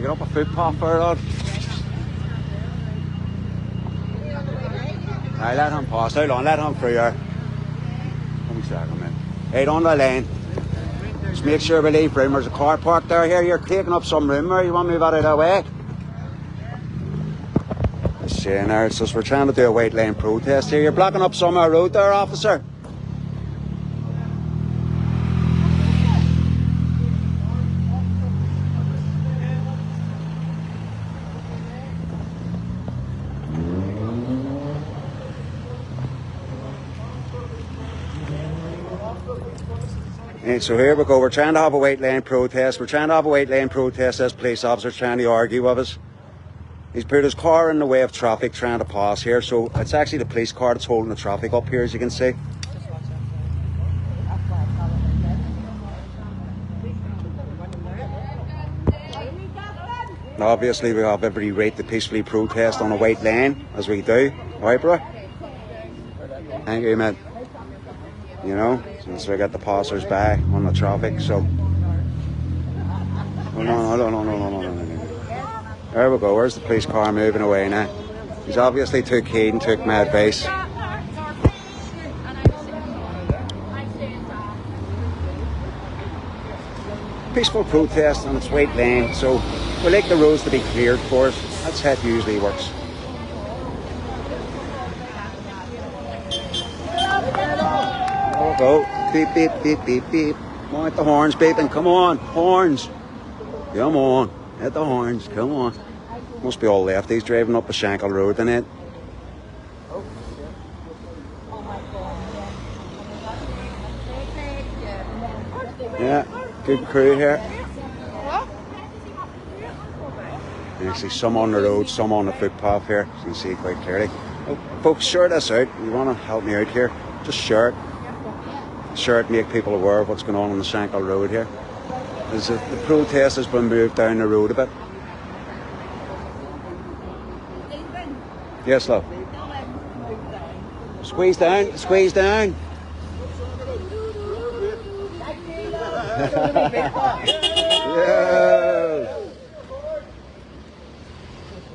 get up a footpath for it, lad. Right, let him pass. Hold on, let him through here. One second, man. Right on the lane. Just make sure we leave room. There's a car parked there. Here, you're taking up some room there. You want me to move out of the way? Just saying there, it's just we're trying to do a white lane protest here. You're blocking up some of our road there, officer. And so here we go, we're trying to have a white lane protest. We're trying to have a white lane protest. This police officer's trying to argue with us. He's put his car in the way of traffic trying to pass here. So it's actually the police car that's holding the traffic up here, as you can see. And obviously we have every right to peacefully protest on a white lane, as we do. Alright, bro? Thank you, man. You know, since we got the passers by on the traffic, so. Oh, no. There we go, where's the police car moving away now? He's obviously took heed and took my advice. Peaceful protest on its white lane, so we like the roads to be cleared for us. That's how it usually works. There we go. Beep, beep, beep, beep, beep. Want the horns beeping? Come on, horns. Come on, hit the horns. Come on. Must be all lefties driving up the Shankill Road, isn't it? Yeah, good crew here. You see some on the road, some on the footpath here, so you can see quite clearly. Oh, folks, share this out. You want to help me out here? Just share it. Share it, make people aware of what's going on the Shankill Road here. The protest has been moved down the road a bit. Yes, love. Squeeze down, squeeze down. Yeah.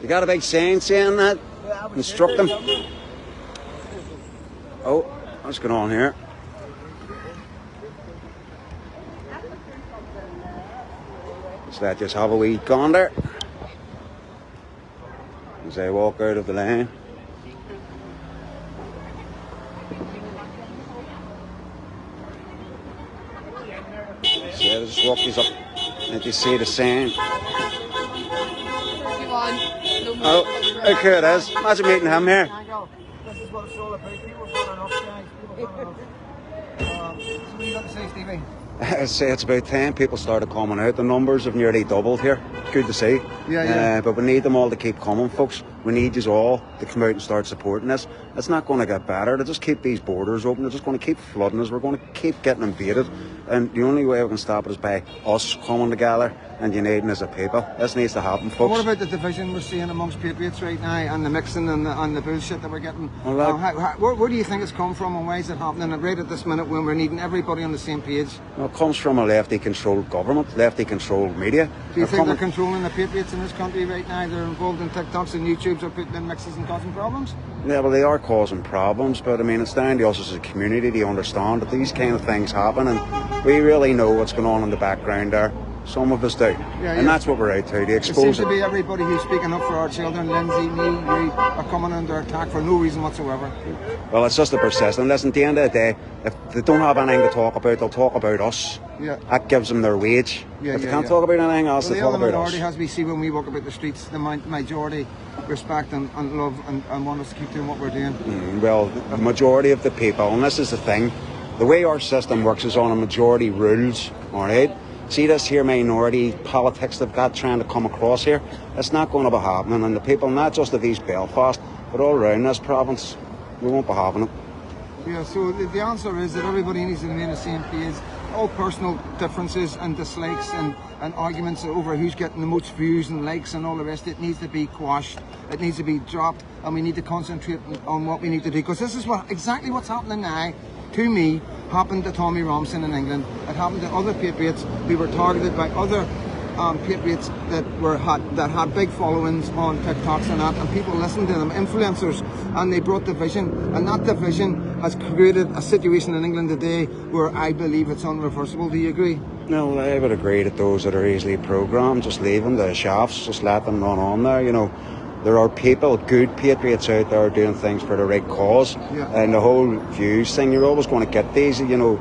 You got a big sign saying that? Instruct them. Oh, what's going on here? So that just have a wee gander as they walk out of the lane. So they just walk these up and you see the sign. Oh, okay it is. Imagine meeting him here. This is what it's all about. People turning up, guys. People turning up. So what you got to say, Stevie? I'd say it's about 10 people started coming out. The numbers have nearly doubled here. Good to see. Yeah. But we need them all to keep coming, folks. We need you all to come out and start supporting this. It's not going to get better. They'll just keep these borders open. They're just going to keep flooding us. We're going to keep getting invaded. And the only way we can stop it is by us coming together and uniting as a people. This needs to happen, folks. What about the division we're seeing amongst patriots right now, and the mixing and the bullshit that we're getting? Well, where do you think it's come from, and why is it happening right at this minute when we're needing everybody on the same page? Well, it comes from a lefty-controlled government, lefty-controlled media. Do you think they're controlling the patriots in this country right now? They're involved in TikToks and YouTubes, are putting in mixes and causing problems? Yeah, well, they are causing problems, but I mean, it's down to us as a community to understand that these kind of things happen, and we really know what's going on in the background there. Some of us do. And that's what we're out to expose it. Seems to be everybody who's speaking up for our children, Lindsay, me, you, are coming under attack for no reason whatsoever. Well, it's just a persistent. Listen, at the end of the day, if they don't have anything to talk about, they'll talk about us. Yeah. That gives them their wage. If they can't talk about anything else, they talk about us. The minority, as we see when we walk about the streets, the majority respect and love and want us to keep doing what we're doing. Well, the majority of the people, and this is the thing, the way our system works is on a majority rules, all right? See this here minority politics they've got trying to come across here? It's not going to be happening, and the people, not just of East Belfast, but all around this province, we won't be having it. Yeah, so the answer is that everybody needs to remain on the same page. All personal differences and dislikes and arguments over who's getting the most views and likes and all the rest, it needs to be quashed. It needs to be dropped, and we need to concentrate on what we need to do. Because this is exactly what's happening now, to me, happened to Tommy Robinson in England. It happened to other patriots who were targeted by other patriots that had big followings on TikToks and that, and people listened to them, influencers, and they brought division, and that division has created a situation in England today where I believe it's unreversible. Do you agree? No, I would agree that those that are easily programmed, just leave them to the shafts, just let them run on there, you know. There are people, good patriots out there doing things for the right cause. Yeah. And the whole views thing, you're always going to get these, you know.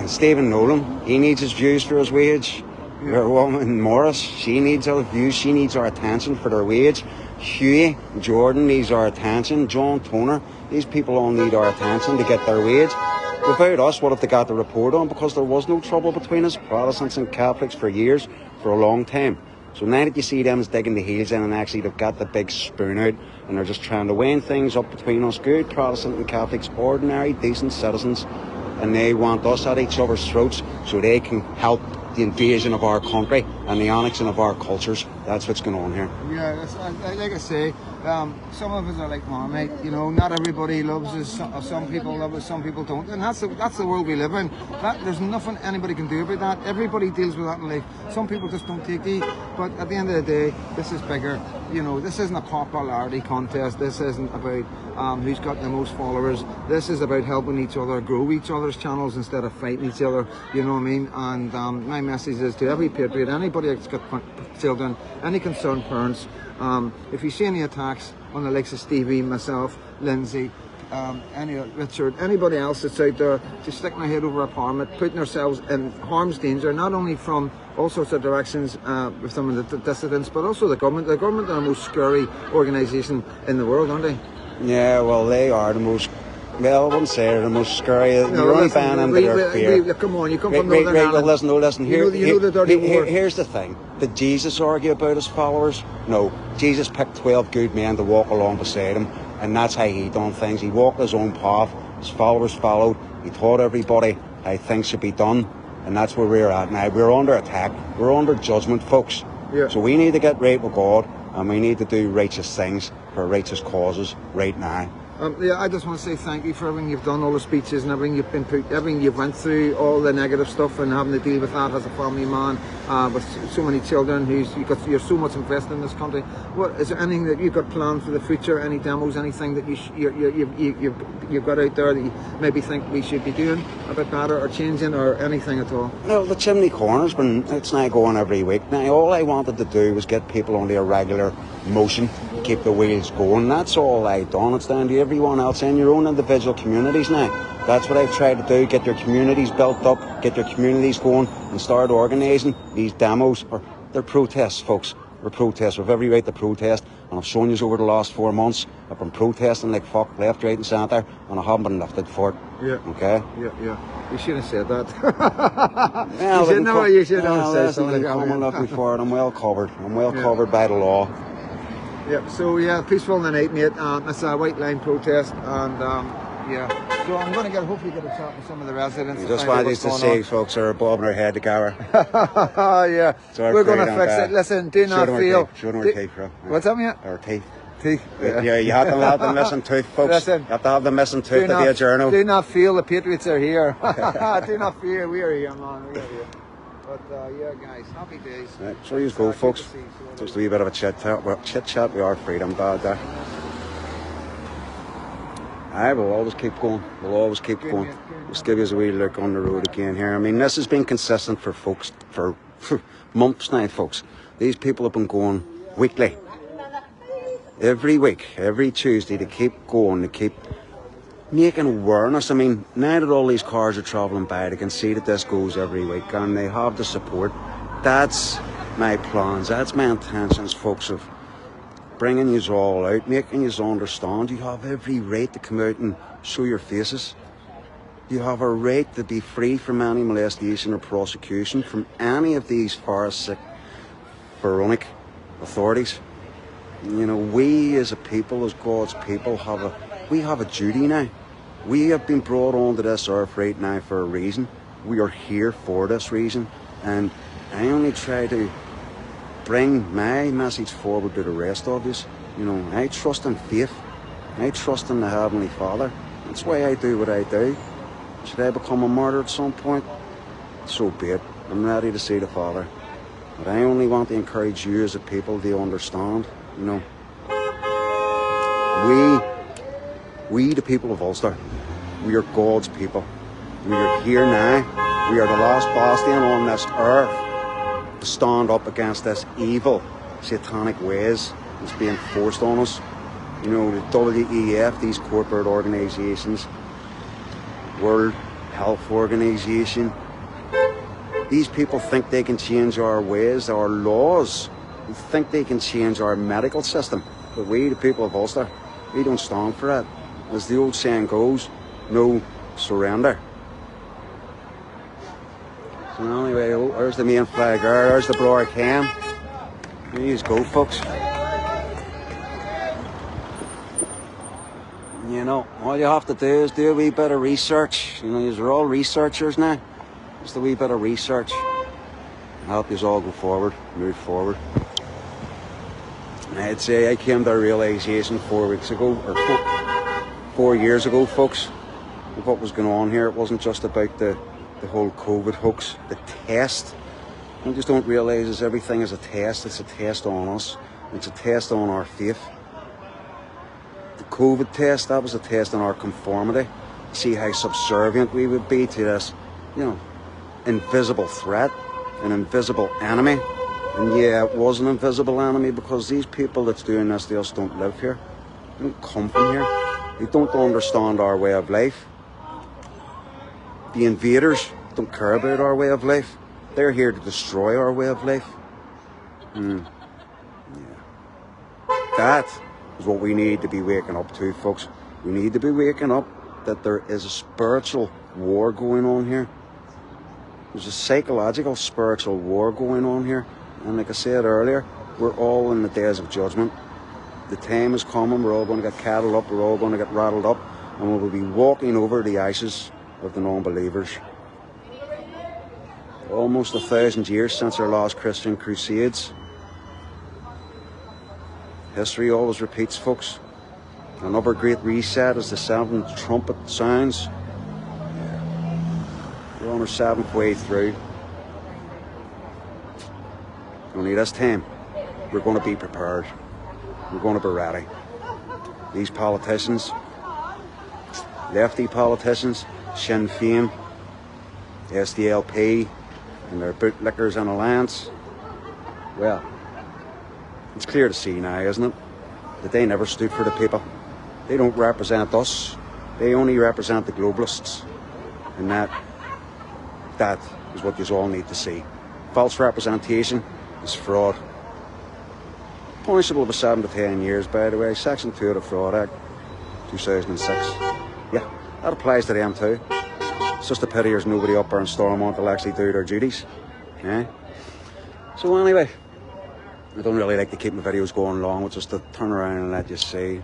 Stephen Nolan, he needs his views for his wage. Yeah. Your woman Morris, she needs our views, she needs our attention for their wage. Hughie Jordan needs our attention. John Toner, these people all need our attention to get their wage. Without us, what have they got to report on? Because there was no trouble between us, Protestants and Catholics, for years, for a long time. So now that you see them digging the heels in and actually they've got the big spoon out and they're just trying to weigh things up between us, good Protestant and Catholics, ordinary, decent citizens, and they want us at each other's throats so they can help the invasion of our country and the annexing of our cultures. That's what's going on here. Yeah, like I say, some of us are like Marmite, you know, not everybody loves us, some people love us, some people don't, and that's the world we live in. There's nothing anybody can do about that. Everybody deals with that in life. Some people just don't take it, but at the end of the day, this is bigger. You know, this isn't a popularity contest. This isn't about who's got the most followers. This is about helping each other grow each other's channels instead of fighting each other, you know what I mean? And my message is to every patriot, anybody that's got children, any concerned parents, if you see any attacks on the likes of Stevie, myself, Lindsay, Richard, anybody else that's out there just sticking their head over a parliament, putting ourselves in harm's danger, not only from all sorts of directions with some of the dissidents, but also the government. The government are the most scary organisation in the world, aren't they? Yeah, well, they are the most, well, I wouldn't say they're the most scary. You're only buying into their fear. Come on, you come from Northern Ireland. Listen. You know the dirty war. Here's the thing. Did Jesus argue about his followers? No. Jesus picked 12 good men to walk along beside him, and that's how he done things. He walked his own path. His followers followed. He taught everybody how things should be done, and that's where we're at now. We're under attack. We're under judgment, folks. Yeah. So we need to get right with God, and we need to do righteous things for righteous causes right now. Yeah, I just want to say thank you for everything you've done, all the speeches and everything you've been through, everything you've went through, all the negative stuff, and having to deal with that as a family man with so many children. You're so much invested in this country. What is there anything that you've got planned for the future? Any demos? Anything that you've got out there that you maybe think we should be doing a bit better or changing or anything at all? Well, the chimney corner's it's now going every week. Now, all I wanted to do was get people on the regular motion, keep the wheels going. That's all I've done. It's down to everyone else in your own individual communities now. That's what I've tried to do, get your communities built up, get your communities going, and start organising these demos. They're protests, folks. We're protests. We've every right to protest, and I've shown you over the last 4 months, I've been protesting like fuck, left, right and centre, and I haven't been lifted for it. Yeah. Okay? Yeah. You should have said that. Well, you should have said something like that. Come and look me for it. I'm well covered. I'm well covered by the law. Yeah, so yeah, peaceful in the night, mate. It's a white line protest, and yeah. So I'm going to hopefully get a chat with some of the residents. Just wanted to see folks are bobbing their head together. Yeah, we're going to fix it. Listen, do not feel. Showing our teeth, bro. What's that, mate? Our teeth. Yeah, you have to have the missing tooth, folks. Listen, you have to have the missing tooth to be a journal. Do not feel the patriots are here. Do not fear, we are here, man. We are here. But yeah, guys, happy days. Right, so you go, folks. Just a wee bit of a chit chat. We are freedom, dad. There. I will always keep going. We'll always keep going. Just give you a wee look on the road again here. I mean, this has been consistent for folks for months now, folks. These people have been going weekly, every week, every Tuesday, to keep going, to keep making awareness. I mean, now that all these cars are travelling by, they can see that this goes every week, and they have the support. That's my plans. That's my intentions, folks, of bringing you all out, making you understand. You have every right to come out and show your faces. You have a right to be free from any molestation or prosecution from any of these pharisaic, pharaonic authorities. You know, we as a people, as God's people, we have a duty now. We have been brought onto this earth right now for a reason. We are here for this reason, and I only try to bring my message forward to the rest of us. You know, I trust in faith. I trust in the Heavenly Father. That's why I do what I do. Should I become a martyr at some point? So be it. I'm ready to see the Father. But I only want to encourage you as a people to understand, you know, we the people of Ulster, we are God's people. We are here now. We are the last bastion on this earth to stand up against this evil, satanic ways that's being forced on us. You know, the WEF, these corporate organisations, World Health Organization, these people think they can change our ways, our laws. They think they can change our medical system. But we, the people of Ulster, we don't stand for that. As the old saying goes, no surrender. So anyway, there's the main flag there, there's the Blower Cam. There you go, folks. You know, all you have to do is do a wee bit of research. You know, you're all researchers now. Just a wee bit of research. Help you all go forward, move forward. I'd say I came to a realisation 4 weeks ago, or 4 years ago, folks, of what was going on here. It wasn't just about the whole COVID hoax, the test. I just don't realise everything is a test. It's a test on us. It's a test on our faith. The COVID test, that was a test on our conformity. See how subservient we would be to this, you know, invisible threat, an invisible enemy. And yeah, it was an invisible enemy because these people that's doing this, they just don't live here. They don't come from here. They don't understand our way of life. The invaders don't care about our way of life. They're here to destroy our way of life. Yeah. That is what we need to be waking up to, folks. We need to be waking up that there is a spiritual war going on here. There's a psychological, spiritual war going on here. And like I said earlier, we're all in the days of judgment. The time is coming, we're all going to get cattled up, we're all going to get rattled up, and we will be walking over the ashes of the non-believers. Almost 1,000 years since our last Christian crusades. History always repeats, folks. Another great reset as the 7th trumpet sounds. We're on our 7th way through. Only this time, we're going to be prepared. We're going to be ready. These politicians, lefty politicians, Sinn Féin, SDLP, and their bootlickers and alliance, well, it's clear to see now, isn't it, that they never stood for the people. They don't represent us. They only represent the globalists. And that is what you all need to see. False representation is fraud. Punishable for 7 to 10 years, by the way. Section 2 of the Fraud Act, 2006. Yeah, that applies to them too. It's just a pity there's nobody up there in Stormont that'll actually do their duties. Yeah. So anyway, I don't really like to keep my videos going long, but just to turn around and let you see.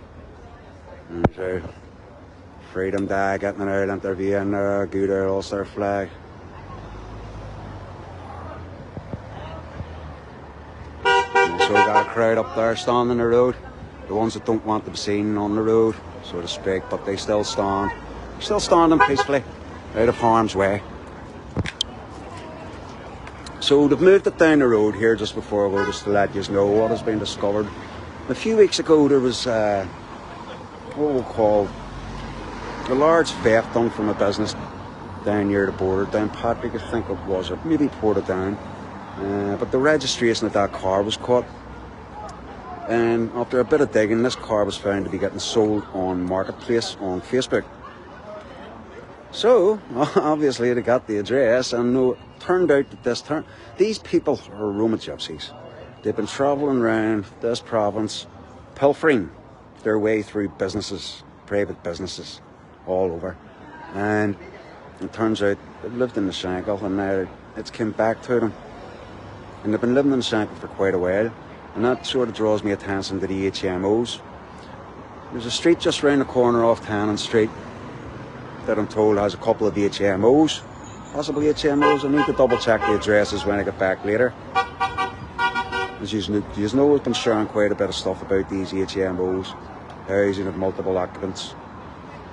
And so, Freedom Day, getting an old interview in there, good old Ulster flag. And so got a crowd up there standing in the road, the ones that don't want to be seen on the road, so to speak, but they still stand. They're still standing peacefully, out of harm's way. So they've moved it down the road here just before I go, just to let you know what has been discovered. A few weeks ago there was what we'll call a large theft done from a business down near the border, down Patrick I think it was, or maybe Portadown. But the registration of that car was caught. And after a bit of digging, this car was found to be getting sold on Marketplace on Facebook. So, obviously they got the address, and no, it turned out that these people are Roma gypsies. They've been travelling around this province, pilfering their way through businesses, private businesses, all over. And it turns out they've lived in the Shankill, and now it's come back to them. And they've been living in the Shankill for quite a while, and that sort of draws me attention to the HMOs. There's a street just round the corner off Tenants Street that I'm told has a couple of HMOs, possibly HMOs. I need to double check the addresses when I get back later. As you know, we've been sharing quite a bit of stuff about these HMOs, housing of multiple occupants.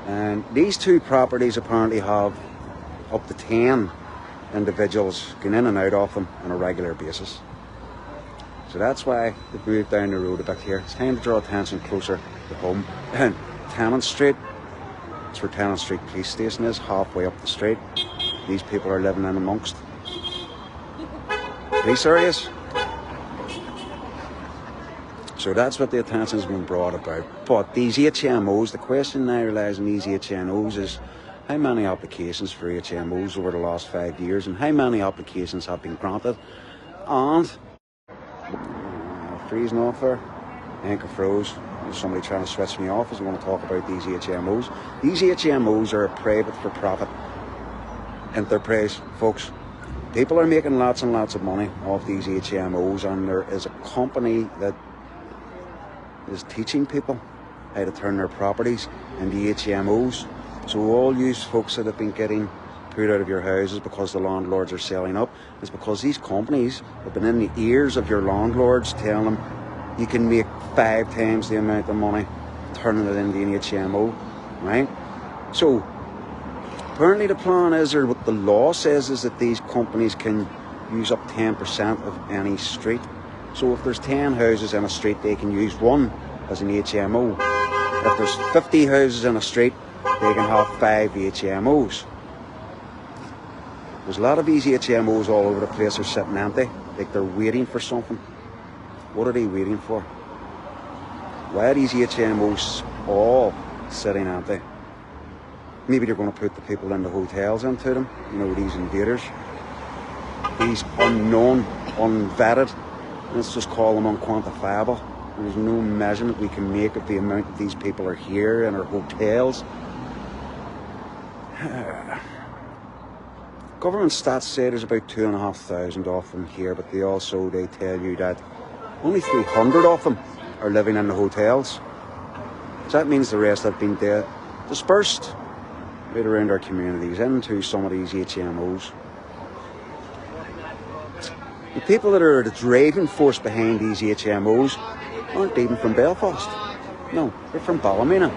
And these two properties apparently have up to 10 individuals going in and out of them on a regular basis. So that's why they've moved down the road a bit here. It's time to draw attention closer to home. Tennant Street, that's where Tennant Street Police Station is, halfway up the street. These people are living in amongst police areas. So that's what the attention's been brought about. But these HMOs, the question now lies in these HMOs is how many applications for HMOs over the last 5 years and how many applications have been granted. And freezing off there. I think I froze. There's somebody trying to switch me off as I want to talk about these HMOs. These HMOs are a private for profit enterprise, folks. People are making lots and lots of money off these HMOs, and there is a company that is teaching people how to turn their properties into HMOs. So all you folks that have been getting put out of your houses because the landlords are selling up, is because these companies have been in the ears of your landlords telling them you can make 5 times the amount of money turning it into an HMO, right? So apparently the plan is, or what the law says, is that these companies can use up 10% of any street. So if there's 10 houses in a street, they can use 1 as an HMO. If there's 50 houses in a street, they can have 5 HMOs. There's a lot of these HMOs all over the place are sitting empty, like they're waiting for something. What are they waiting for? Why are these HMOs all sitting empty? Maybe they're going to put the people in the hotels into them, you know, these invaders. These unknown, unvetted, let's just call them unquantifiable. There's no measurement we can make of the amount of these people are here in our hotels. Government stats say there's about 2,500 of them here, but they tell you that only 300 of them are living in the hotels. So that means the rest have been dispersed right around our communities into some of these HMOs. The people that are the driving force behind these HMOs aren't even from Belfast. No, they're from Ballymena.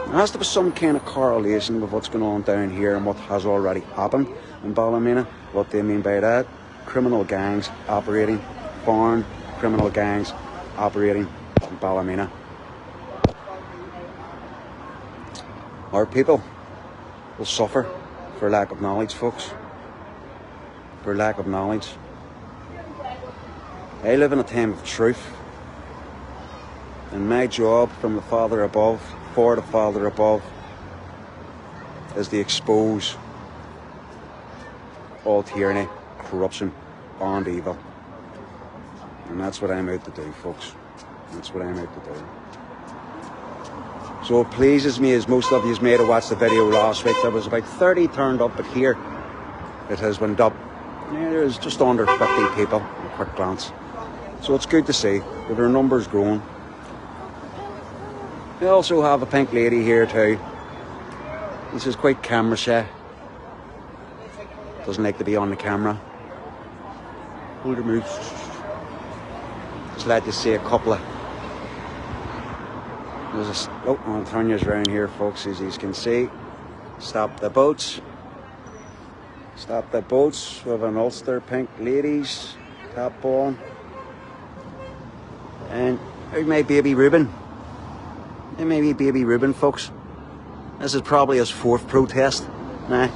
There has to be some kind of correlation with what's going on down here and what has already happened in Ballymena. What they mean by that? Criminal gangs operating, foreign criminal gangs operating in Ballymena. Our people will suffer for lack of knowledge, folks. For lack of knowledge. I live in a time of truth. And my job from the Father above, for the Father above, is to expose all tyranny, corruption, and evil. And that's what I'm out to do, folks. That's what I'm out to do. So it pleases me, as most of you may have watched the video last week, there was about 30 turned up, but here it has went up. Yeah, there's just under 50 people at a quick glance. So it's good to see that our numbers growing. We also have a pink lady here too. This is quite camera shy. Doesn't like to be on the camera. Hold her move. Just let you see a couple of... I'll turn you around here, folks, as you can see. Stop the boats. Stop the boats with an Ulster pink ladies. Tap on. And there's my baby Reuben. There may be baby Reuben, folks. This is probably his 4th protest. Nah,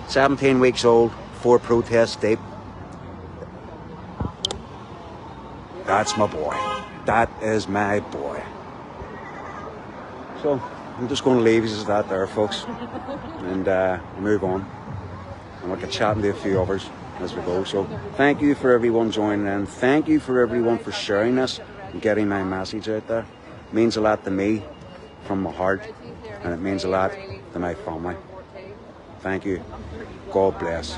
17 weeks old, 4 protests deep. That's my boy. That is my boy. So, I'm just going to leave you as that there, folks. And move on. And we'll get chatting to a few others as we go. So, thank you for everyone joining in. Thank you for everyone for sharing this and getting my message out there. It means a lot to me from my heart, and it means a lot to my family. Thank you. God bless.